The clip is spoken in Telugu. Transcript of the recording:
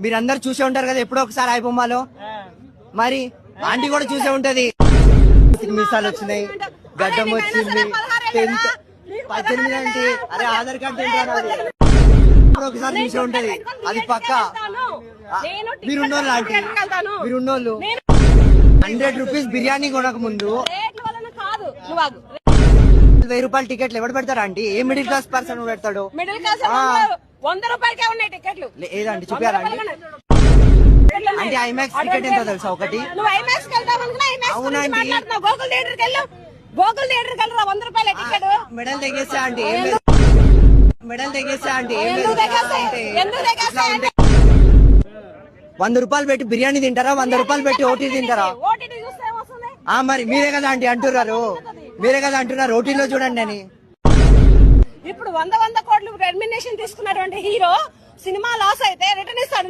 మీరందరు చూసే ఉంటారు కదా ఎప్పుడో ఒకసారి ఐబొమ్మలో. మరి ఆంటీ కూడా చూసే ఉంటది. మీసాలు వచ్చినాయి, గడ్డం వచ్చింది, 18 అంటే అరే ఆధార్ కార్డు ఎప్పుడు ఒకసారి చూసే ఉంటది. అది పక్క. మీరున్నోళ్ళు ఆంటీ, మీరున్నోళ్ళు 100 రూపీస్ బిర్యానీ కొనక ముందు 1000 రూపాయల టికెట్లు ఎవరు పెడతారా aunty? A middle class person పెడతాడు? 100 రూపాయలకే ఉన్నాయి టికెట్లు. లేదండి చూపారా అండి? అంటే ఐమాక్స్ టికెట్ ఎంత తెలుసా ఒకటి? అవునండి. గోకుల్ థియేటర్ కి వెళ్ళరా 100 రూపాయల టికెట్. మెడల్ తెగేసా ఆంటీ, మెడల్ తెగేసా ఆంటీ. 100 రూపాయలు పెట్టి బిర్యానీ తింటారా? 100 రూపాయలు పెట్టి ఓటీ తింటారా? మరి మీరే కదా ఆంటీ అంటున్నారు, మీరే కదా అంటున్నారు ఓటీలో చూడండి అని. ఇప్పుడు 100 కోట్లు రెమ్యునరేషన్ తీసుకున్నటువంటి హీరో సినిమా లాస్ అయితే రిటర్న్ ఇస్తాడు.